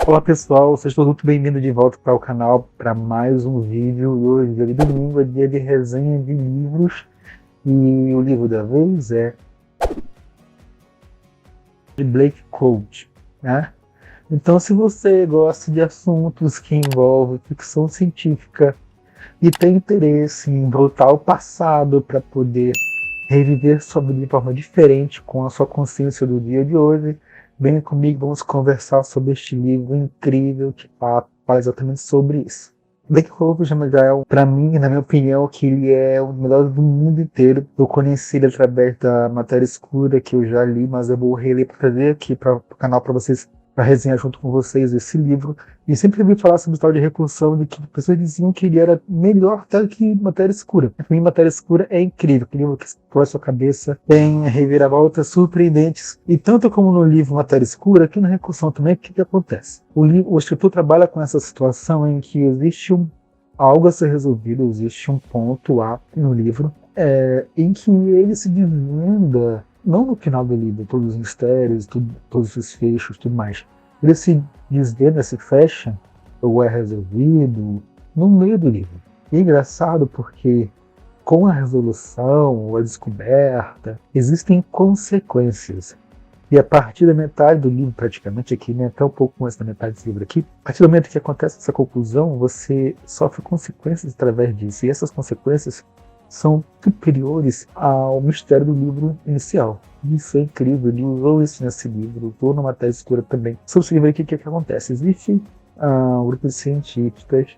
Olá pessoal, sejam todos muito bem-vindos de volta para o canal para mais um vídeo. E hoje, dia de domingo, é dia de resenha de livros e o livro da vez é de Blake Koch, né? Então, se você gosta de assuntos que envolvem ficção científica e tem interesse em voltar ao passado para poder reviver sua vida de forma diferente com a sua consciência do dia de hoje, venha comigo, vamos conversar sobre este livro incrível que fala exatamente sobre isso. Blake Koch já é, para mim, na minha opinião, que ele é o melhor do mundo inteiro. Eu conheci ele através da Matéria Escura, que eu já li, mas eu vou reler para trazer aqui para o canal para vocês, para resenhar junto com vocês esse livro. E sempre ouvi falar sobre história de recursão, de que pessoas diziam que ele era melhor até que Matéria Escura. Para mim, Matéria Escura é incrível, que livro que explora a sua cabeça, tem reviravoltas surpreendentes. E tanto como no livro Matéria Escura, aqui na recursão também, o que acontece? O escritor trabalha com essa situação em que existe algo a ser resolvido, existe um ponto A no livro, em que ele se desvenda, não no final do livro, todos os mistérios, todos os fechos, tudo mais. Ele se desvenda, se fecha, ou é resolvido, no meio do livro. E é engraçado porque com a resolução, ou a descoberta, existem consequências. E a partir da metade do livro, praticamente aqui, né, até um pouco mais da metade desse livro aqui, a partir do momento que acontece essa conclusão, você sofre consequências através disso. E essas consequências são superiores ao mistério do livro inicial. Isso é incrível, ele usou isso nesse livro, usou na Matéria Escura também. Sobre esse livro aqui, o que acontece? Existe um grupo de cientistas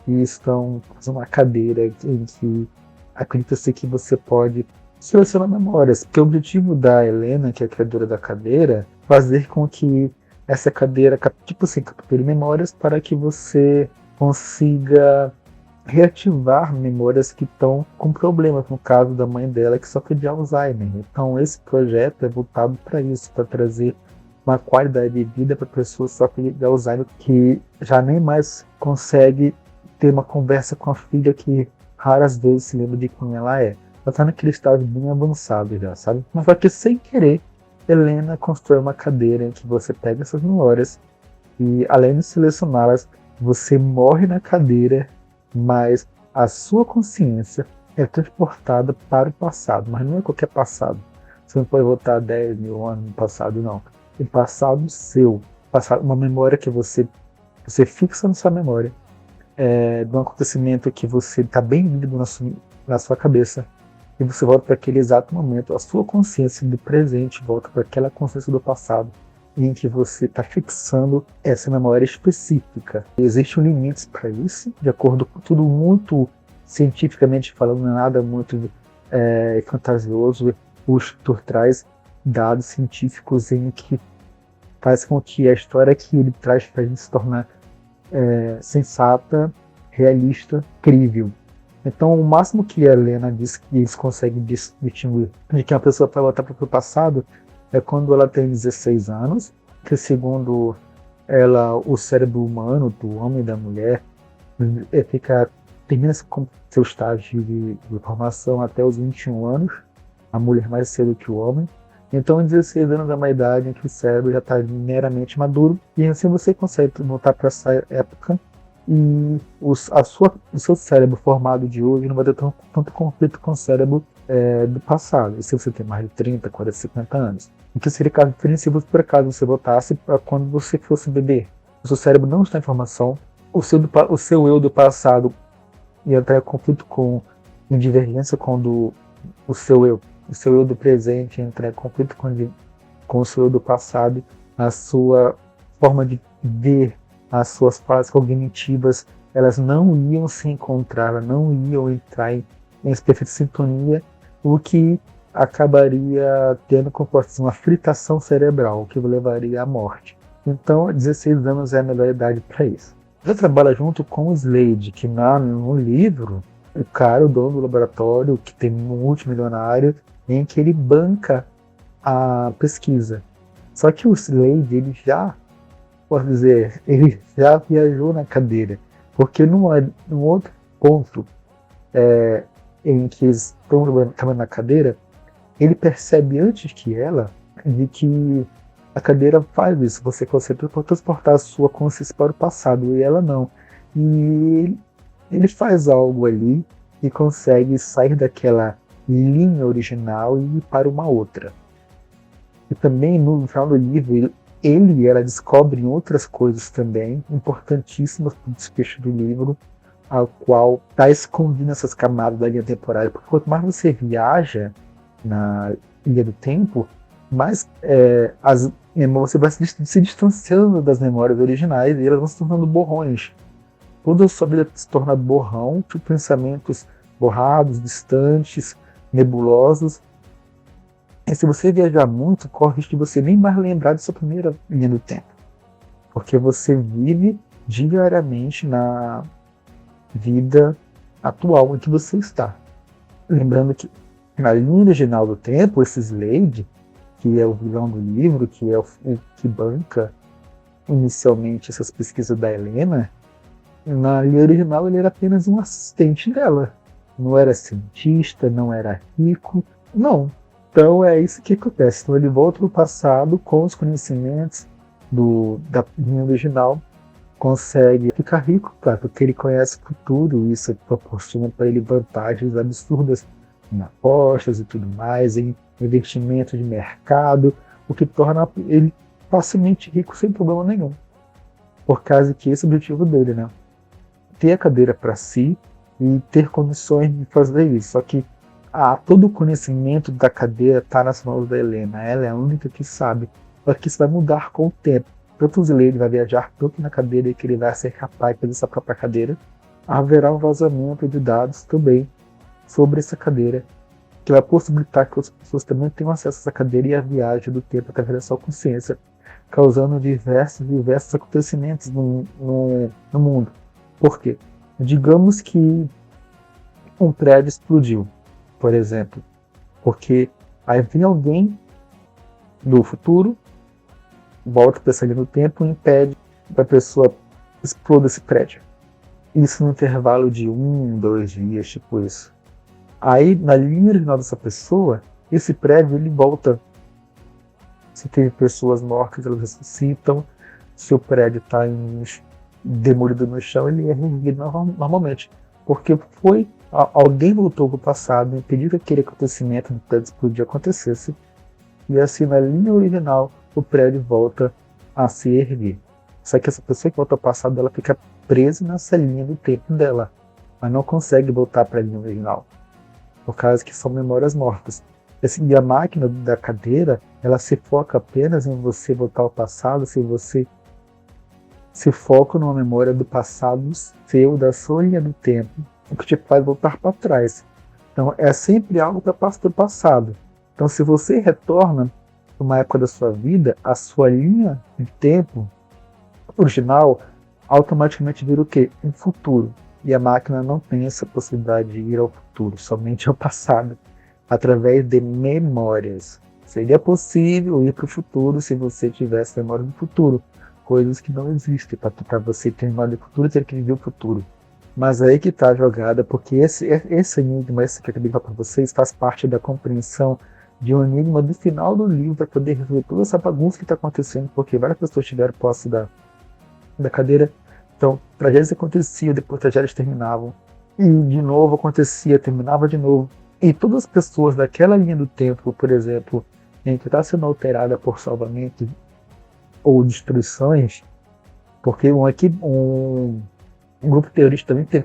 que estão fazendo uma cadeira em que acredita-se que você pode selecionar memórias, porque o objetivo da Helena, que é a criadora da cadeira, fazer com que essa cadeira, tipo assim, capture memórias para que você consiga reativar memórias que estão com problemas, no caso da mãe dela que sofre de Alzheimer. Então esse projeto é voltado para isso, para trazer uma qualidade de vida para pessoas que sofrem de Alzheimer, que já nem mais consegue ter uma conversa com a filha, que raras vezes se lembra de quem ela é. Ela está naquele estágio bem avançado já, sabe? Mas só que sem querer, Helena constrói uma cadeira em que você pega essas memórias e, além de selecioná-las, você morre na cadeira, mas a sua consciência é transportada para o passado. Mas não é qualquer passado. Você não pode voltar 10 mil anos no passado, não. É passado seu. Uma memória que você fixa na sua memória, de um acontecimento que você está bem vívido na sua cabeça. E você volta para aquele exato momento, a sua consciência do presente volta para aquela consciência do passado, em que você está fixando essa memória específica. Existem limites para isso, de acordo com tudo muito cientificamente falando, não é nada muito fantasioso. O escritor traz dados científicos em que faz com que a história que ele traz para a gente se tornar sensata, realista, crível. Então, o máximo que a Helena diz que eles conseguem distinguir de que uma pessoa vai voltar para o passado é quando ela tem 16 anos, que segundo ela, o cérebro humano, do homem e da mulher, termina com seu estágio de formação até os 21 anos, a mulher mais cedo que o homem. Então, em 16 anos é uma idade em que o cérebro já está meramente maduro, e assim você consegue voltar para essa época. E o seu cérebro formado de hoje não vai ter tanto conflito com o cérebro do passado. E se você tem mais de 30, 40, 50 anos? O que seria caso diferente se por acaso você voltasse para quando você fosse bebê? O seu cérebro não está em formação, o seu eu do passado ia entrar em conflito em divergência com o seu eu do presente ia entrar em conflito com o seu eu do passado, a sua forma de ver, as suas fases cognitivas, elas não iam se encontrar, elas não iam entrar em perfeita sintonia, o que acabaria tendo como uma fritação cerebral, o que levaria à morte. Então, 16 anos é a melhor idade para isso. Ela trabalha junto com o Slade, que no livro, o dono do laboratório, que tem um multimilionário, em que ele banca a pesquisa. Só que o Slade, ele já viajou na cadeira, porque num outro ponto em que eles estão trabalhando na cadeira, ele percebe antes que ela de que A cadeira faz isso, você concentra para transportar a sua consciência para o passado, e ela não. E ele faz algo ali e consegue sair daquela linha original e ir para uma outra. E também no final do livro, ele e ela descobrem outras coisas também, importantíssimas para o desfecho do livro, a qual está escondido nessas camadas da linha temporária. Porque quanto mais você viaja na linha do tempo, mais você vai se distanciando das memórias originais e elas vão se tornando borrões. Toda a sua vida se torna borrão, de pensamentos borrados, distantes, nebulosos. E se você viajar muito, corre o risco de você nem mais lembrar de sua primeira linha do tempo. Porque você vive diariamente na vida atual em que você está. Lembrando que na linha original do tempo, esse Slade, que é o vilão do livro, que é o que banca inicialmente essas pesquisas da Helena, na linha original ele era apenas um assistente dela. Não era cientista, não era rico, não. Então é isso que acontece. Então ele volta para o passado com os conhecimentos da linha original, consegue ficar rico, claro, porque ele conhece o futuro, e isso proporciona para ele vantagens absurdas em apostas e tudo mais, em investimento de mercado, o que torna ele facilmente rico sem problema nenhum. Por causa que esse é o objetivo dele, né? Ter a cadeira para si e ter condições de fazer isso. Só que todo o conhecimento da cadeira está nas mãos da Helena. Ela é a única que sabe. Só que isso vai mudar com o tempo. Tanto o Slade vai viajar tanto na cadeira que ele vai ser capaz de fazer essa própria cadeira. Haverá um vazamento de dados também sobre essa cadeira, que vai possibilitar que outras pessoas também tenham acesso a essa cadeira e a viagem do tempo através da sua consciência, causando diversos acontecimentos no mundo. Por quê? Digamos que um prédio explodiu, por exemplo, porque aí vem alguém do futuro, volta para essa linha do tempo e impede que a pessoa exploda esse prédio. Isso no intervalo de 2 dias, tipo isso. Aí, na linha original dessa pessoa, esse prédio ele volta. Se tem pessoas mortas, elas ressuscitam. Se o prédio está demolido no chão, ele é reerguido normalmente. Porque alguém voltou para o passado, impediu que aquele acontecimento do prédio explodir acontecesse. E assim, na linha original, o prédio volta a se erguer. Só que essa pessoa que volta ao passado, ela fica presa nessa linha do tempo dela. Mas não consegue voltar para a linha original. Por causa que são memórias mortas. E a máquina da cadeira, ela se foca apenas em você voltar ao passado se você se foca numa memória do passado seu, da sua linha do tempo, o que te faz voltar para trás. Então é sempre algo para do passado. Então se você retorna para uma época da sua vida, a sua linha de tempo original automaticamente vira o quê? Um futuro. E a máquina não tem essa possibilidade de ir ao futuro, somente ao passado, através de memórias. Seria possível ir para o futuro se você tivesse memória do futuro, coisas que não existem. Para você ter memória do futuro, ter que viver o futuro. Mas aí que está a jogada, porque esse enigma, esse que eu acabei de falar para vocês, faz parte da compreensão de um enigma do final do livro, para poder resolver toda essa bagunça que está acontecendo, porque várias pessoas tiveram posse da cadeira. Então, tragédias aconteciam, depois tragédias terminavam, e de novo acontecia, terminava de novo. E todas as pessoas daquela linha do tempo, por exemplo, em que está sendo alterada por salvamento ou destruições, porque um grupo terrorista também tem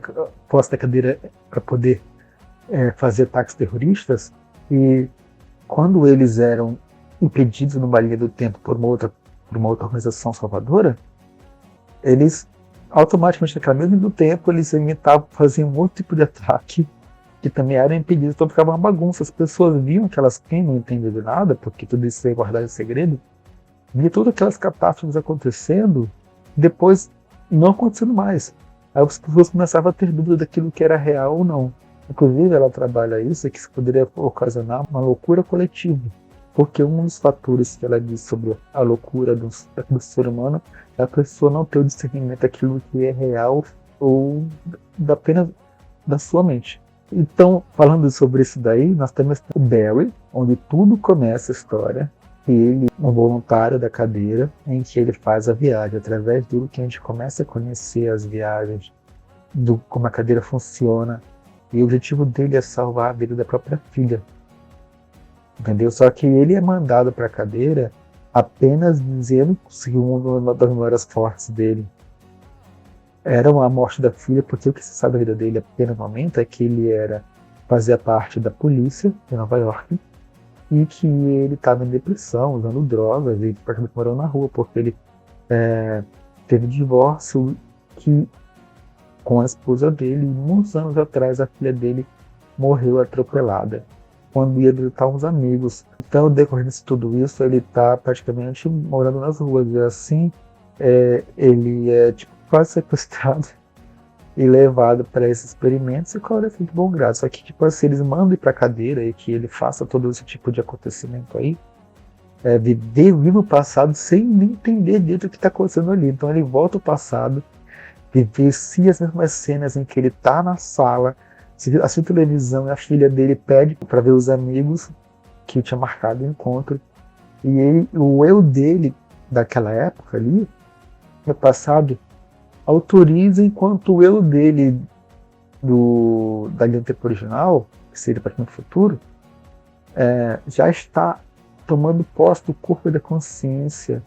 posse da cadeira para poder fazer ataques terroristas, e quando eles eram impedidos numa linha do tempo por uma outra organização salvadora, eles automaticamente naquela mesma linha do tempo eles faziam um outro tipo de ataque que também eram impedidos, então ficava uma bagunça. As pessoas viam quem não entendia de nada, porque tudo isso é guardado em segredo, via todas aquelas catástrofes acontecendo, depois não acontecendo mais. Aí as pessoas começavam a ter dúvida daquilo que era real ou não. Inclusive ela trabalha isso, que isso poderia ocasionar uma loucura coletiva, porque um dos fatores que ela diz sobre a loucura do ser humano é a pessoa não ter o discernimento daquilo que é real ou apenas da sua mente. Então, falando sobre isso daí, nós temos o Barry, onde tudo começa a história, ele, um voluntário da cadeira, em que ele faz a viagem. Através dele que a gente começa a conhecer as viagens, como a cadeira funciona. E o objetivo dele é salvar a vida da própria filha. Entendeu? Só que ele é mandado para a cadeira apenas dizendo que uma das memórias fortes dele era a morte da filha, porque o que se sabe da vida dele apenas no momento é que ele fazia parte da polícia de Nova York e que ele estava em depressão, usando drogas e praticamente morando na rua, porque ele teve divórcio com a esposa dele, e uns anos atrás a filha dele morreu atropelada quando ia visitar uns amigos. Então, decorrendo de tudo isso, ele está praticamente morando nas ruas. E assim, ele é quase sequestrado e levado para esses experimentos e corre de bom grado. Só que assim, eles mandam ir para a cadeira e que ele faça todo esse tipo de acontecimento aí, viver no passado sem nem entender direito o que está acontecendo ali. Então ele volta ao passado, vivencia as mesmas cenas em que ele está na sala, assiste televisão e a filha dele pede para ver os amigos que tinha marcado o encontro. E o eu dele daquela época ali, no passado, autoriza, enquanto o eu dele da linha tempo original, que seria para o futuro, já está tomando posse do corpo e da consciência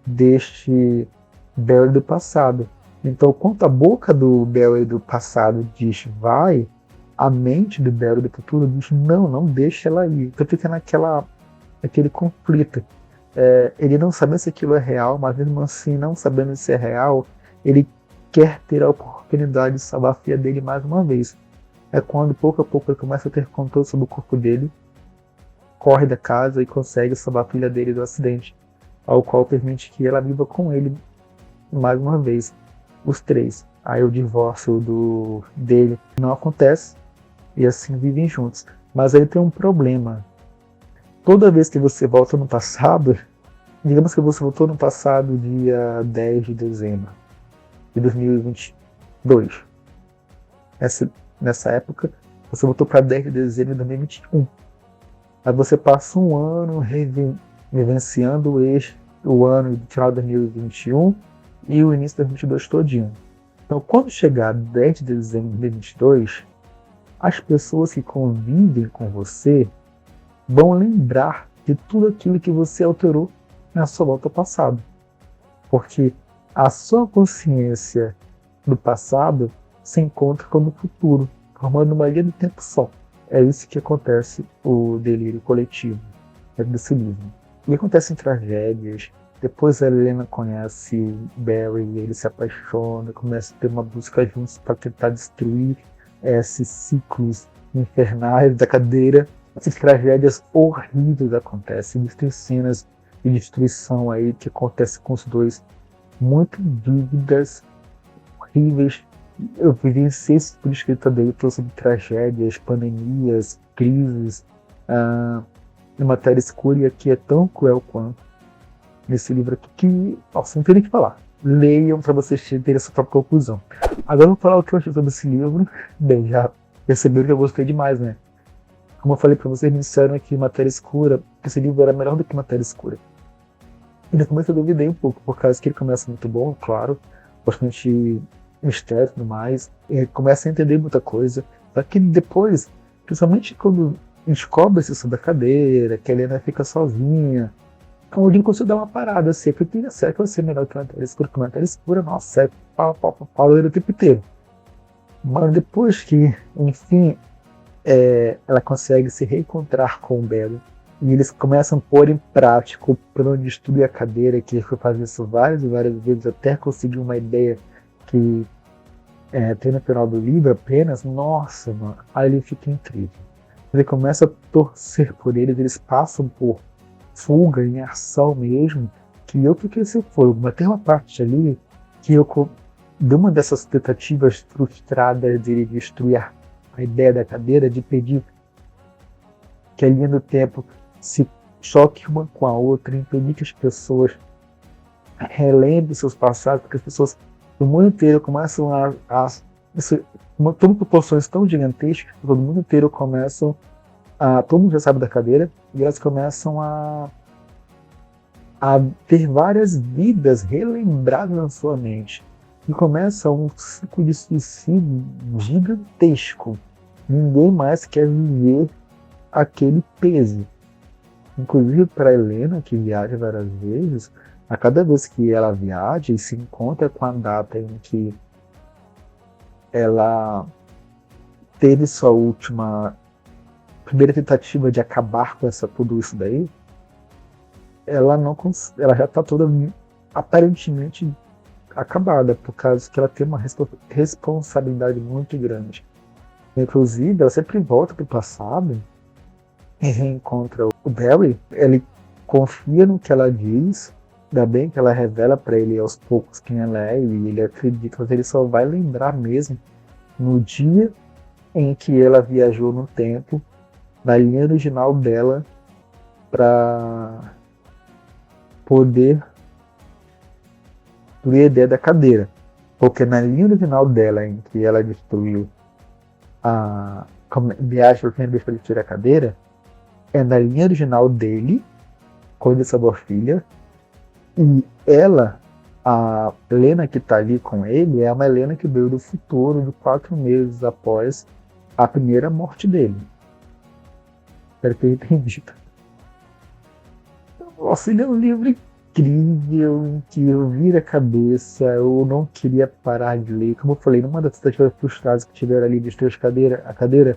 deste Barry do passado. Então, quando a boca do Barry do passado diz vai, a mente do Barry do futuro diz não deixa ela ir. Então fica naquele conflito. Ele não sabe se aquilo é real, mas mesmo assim, não sabendo se é real, ele quer ter a oportunidade de salvar a filha dele mais uma vez. É quando, pouco a pouco, ele começa a ter controle sobre o corpo dele, corre da casa e consegue salvar a filha dele do acidente, ao qual permite que ela viva com ele mais uma vez, os três. Aí o divórcio dele não acontece e assim vivem juntos. Mas aí tem um problema. Toda vez que você volta no passado, digamos que você voltou no passado dia 10 de dezembro de 2022. Nessa época, você voltou para 10 de dezembro de 2021. Aí você passa um ano vivenciando o ano de final de 2021 e o início de 2022 todinho. Então, quando chegar 10 de dezembro de 2022, as pessoas que convivem com você vão lembrar de tudo aquilo que você alterou na sua volta ao passado. Porque a sua consciência do passado se encontra com o futuro, formando uma linha do tempo só. É isso que acontece o delírio coletivo desse livro. E acontecem tragédias. Depois a Helena conhece Barry, ele se apaixona, começa a ter uma busca juntos para tentar destruir esses ciclos infernais da cadeira. Essas tragédias horríveis acontecem. Existem cenas de destruição aí que acontecem com os dois, muito vívidas, horríveis. Eu vivenciei esse tipo de escrita dele sobre tragédias, pandemias, crises, matéria escura, e aqui é tão cruel quanto nesse livro aqui que, nossa, não tem nem o que falar. Leiam para vocês terem a sua própria conclusão. Agora eu vou falar o que eu achei sobre esse livro. Bem, já perceberam que eu gostei demais, né? Como eu falei para vocês, me disseram aqui Matéria Escura, que esse livro era melhor do que Matéria Escura. E no começo eu duvidei um pouco, por causa que ele começa muito bom, claro, bastante mistério e tudo mais, e começa a entender muita coisa. Só que depois, principalmente quando descobre-se sobre a cadeira, que a Helena fica sozinha, então o Lincoln dá uma parada assim, porque será que vai ser melhor que Matéria Escura? Porque Matéria Escura, nossa, pau o tempo inteiro. Mas depois que, enfim, ela consegue se reencontrar com o Barry, e eles começam a pôr em prática o plano de estudo e a cadeira, que ele foi fazer isso várias e várias vezes até conseguir uma ideia que tem no final do livro apenas, nossa, mano, aí ele fica incrível. Ele começa a torcer por eles passam por fuga em ação mesmo, que eu fiquei sem fogo. Mas tem uma parte ali que eu, de uma dessas tentativas frustradas de destruir a ideia da cadeira, de pedir que a linha do tempo se choque uma com a outra, impedir que as pessoas relembrem seus passados, porque as pessoas do mundo inteiro começam tomam proporções tão gigantescas que todo mundo inteiro começam todo mundo já sabe da cadeira, e elas começam a a ter várias vidas relembradas na sua mente. E começa um ciclo de suicídio gigantesco. Ninguém mais quer viver aquele peso. Inclusive para Helena, que viaja várias vezes, a cada vez que ela viaja e se encontra com a data em que ela teve sua última primeira tentativa de acabar com tudo isso daí, ela já está toda aparentemente acabada, por causa que ela tem uma responsabilidade muito grande. Inclusive, ela sempre volta para o passado e reencontra o Barry. Ele confia no que ela diz, ainda bem que ela revela para ele aos poucos quem ela é, e ele acredita, mas ele só vai lembrar mesmo no dia em que ela viajou no tempo, na linha original dela, para poder destruir a ideia da cadeira. Porque na linha original dela, em que ela destruiu a viagem por primeira vez para destruir a cadeira, é na linha original dele, quando ele salvou a filha, e ela, a Helena que está ali com ele, é uma Helena que veio do futuro, de 4 meses após a primeira morte dele. Espero que eu entendido. Nossa, ele é um livro incrível, que eu viro a cabeça, eu não queria parar de ler. Como eu falei, numa das tentativas frustradas que tiveram ali de destruir a cadeira,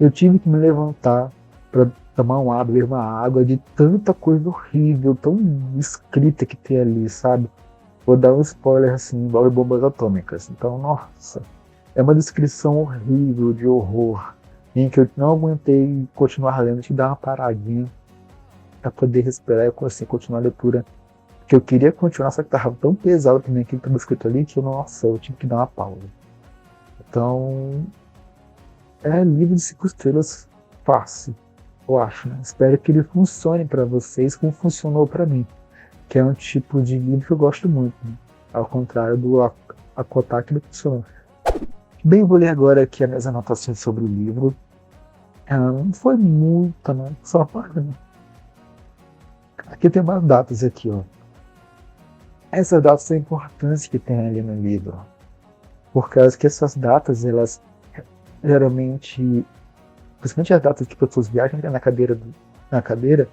eu tive que me levantar para tomar um ar, beber uma água, de tanta coisa horrível, tão escrita que tem ali, sabe? Vou dar um spoiler assim, envolve bombas atômicas. Então, nossa, é uma descrição horrível de horror, em que eu não aguentei continuar lendo, tive que dar uma paradinha para poder respirar e assim, continuar a leitura. Porque eu queria continuar, só que estava tão pesado para mim aquilo que estava escrito ali, que nossa, eu tive que dar uma pausa. Então, é livro de 5 estrelas fácil, eu acho, né? Espero que ele funcione para vocês como funcionou para mim, que é um tipo de livro que eu gosto muito, né? Ao contrário do Akotak, que funcionou. Bem, vou ler agora aqui as minhas anotações sobre o livro. Não foi muita, né? Só uma página. Aqui tem umas datas aqui, ó. Essas datas são importantes que tem ali no livro, por causa que essas datas, elas geralmente, principalmente as datas que pessoas viajam na cadeira,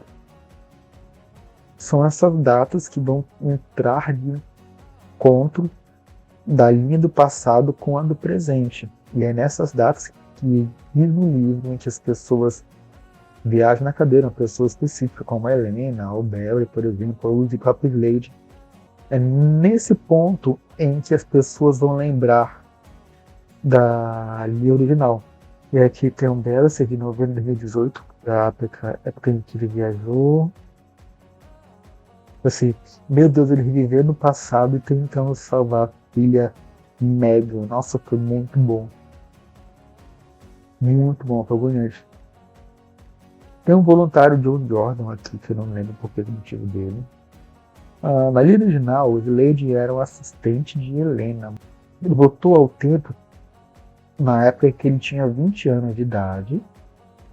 são essas datas que vão entrar de encontro da linha do passado com a do presente. E é nessas datas que diz no livro em que as pessoas viajam na cadeira, uma pessoa específica, como a Helena, ou Barry, por exemplo, ou o próprio Slade. É nesse ponto em que as pessoas vão lembrar da linha original. E aqui tem um Barry, de novembro de 2018, da época em que ele viajou. Assim, meu Deus, ele viveu no passado e tentando salvar a filha Megan. Nossa, foi muito bom. Muito bom, foi agoniante. Tem um voluntário John Jordan aqui, que eu não lembro por que motivo dele. Na linha original, o Slade era o assistente de Helena. Ele voltou ao tempo na época em que ele tinha 20 anos de idade.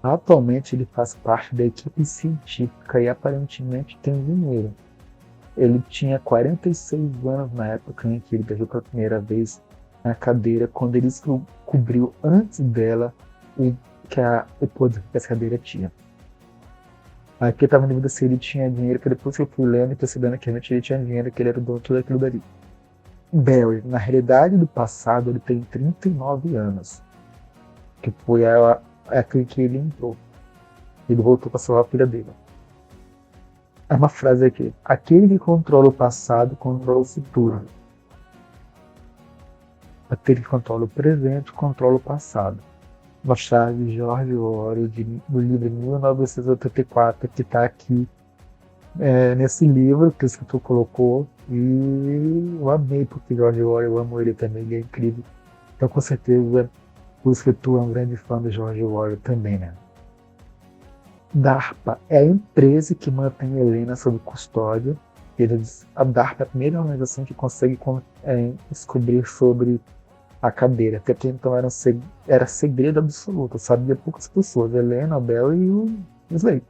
Atualmente ele faz parte da equipe científica e aparentemente tem dinheiro. Ele tinha 46 anos na época em que ele viajou pela primeira vez na cadeira, quando ele descobriu antes dela o poder que essa cadeira tinha. Aqui eu estava em dúvida se ele tinha dinheiro, que depois que eu fui lendo e percebendo que realmente ele tinha dinheiro, que ele era o dono de tudo aquilo dali. Barry, na realidade do passado, ele tem 39 anos, que foi aquele que ele entrou. Ele voltou para salvar a filha dele. É uma frase aqui: aquele que controla o passado controla o futuro. Aquele que controla o presente controla o passado. Uma frase de George Orwell, do livro 1984, que está aqui nesse livro que o escritor colocou. E eu amei, porque George Orwell, eu amo ele também, ele é incrível. Então, com certeza, o escritor é um grande fã de George Orwell também, né? DARPA é a empresa que mantém Helena sob custódia. A DARPA é a primeira organização que consegue descobrir sobre a cadeira, até porque então era segredo absoluto, sabia poucas pessoas, Helena, o Barry e o Slade.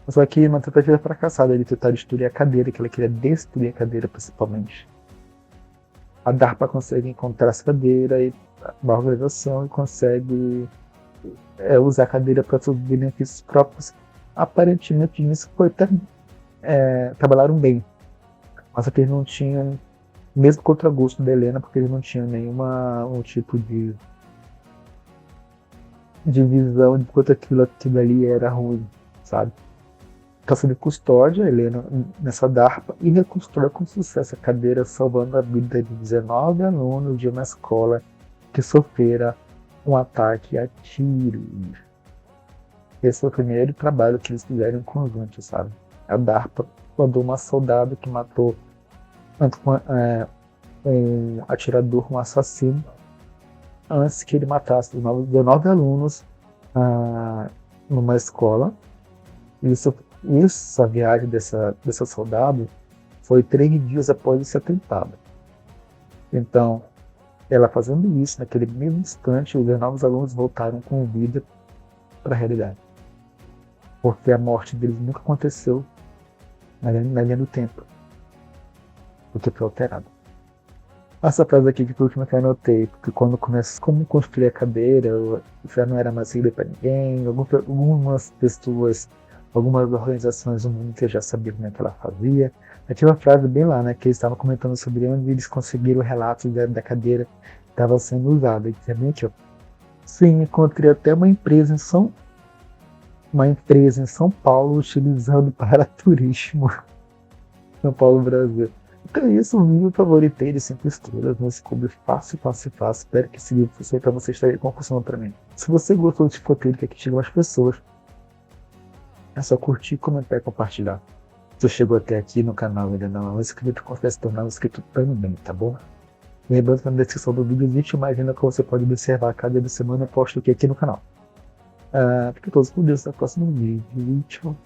Só que uma tentativa fracassada de tentar destruir a cadeira, que ela queria destruir a cadeira principalmente. A DARPA consegue encontrar essa cadeira e uma organização e consegue usar a cadeira para seus benefícios próprios. Aparentemente nisso foi trabalharam bem, mas eles não tinham, mesmo contra gosto da Helena, porque eles não tinham um tipo de visão de quanto aquilo ali era ruim, sabe? Está sob custódia, Helena, nessa DARPA, e reconstrói com sucesso a cadeira, salvando a vida de 19 alunos de uma escola que sofrera um ataque a tiro. Esse foi o primeiro trabalho que eles fizeram em conjunto, sabe? A DARPA mandou uma soldado que matou um atirador, um assassino, antes que ele matasse os 19 alunos numa escola. A viagem dessa soldado foi 3 dias após esse atentado. Então, ela fazendo isso, naquele mesmo instante, os 19 alunos voltaram com vida para a realidade. Porque a morte deles nunca aconteceu na linha do tempo. Porque foi alterada. Essa frase aqui que foi a última que eu anotei, porque quando começou como construir a cadeira, já não era mais livre para ninguém, algumas pessoas, algumas organizações do mundo que já sabiam como é que ela fazia. Aí tinha uma frase bem lá, né, que eles estavam comentando sobre onde eles conseguiram o relato da cadeira que estava sendo usada. E também aqui, ó. Sim, encontrei até uma empresa em São Paulo utilizando para turismo. São Paulo, Brasil. Então é isso, um livro favoritei de 5 estrelas, não se cobre fácil. Espero que esse livro fosse para você estar concursando para mim. Se você gostou desse roteiro, que aqui chega mais pessoas, é só curtir, comentar e compartilhar. Se você chegou até aqui no canal e ainda não é inscrito, considere se tornar um inscrito também, tá bom? Lembrando que na descrição do vídeo existe uma agenda que você pode observar cada dia da semana, eu posto aqui no canal. Fiquem todos com Deus, até o próximo vídeo. Tchau.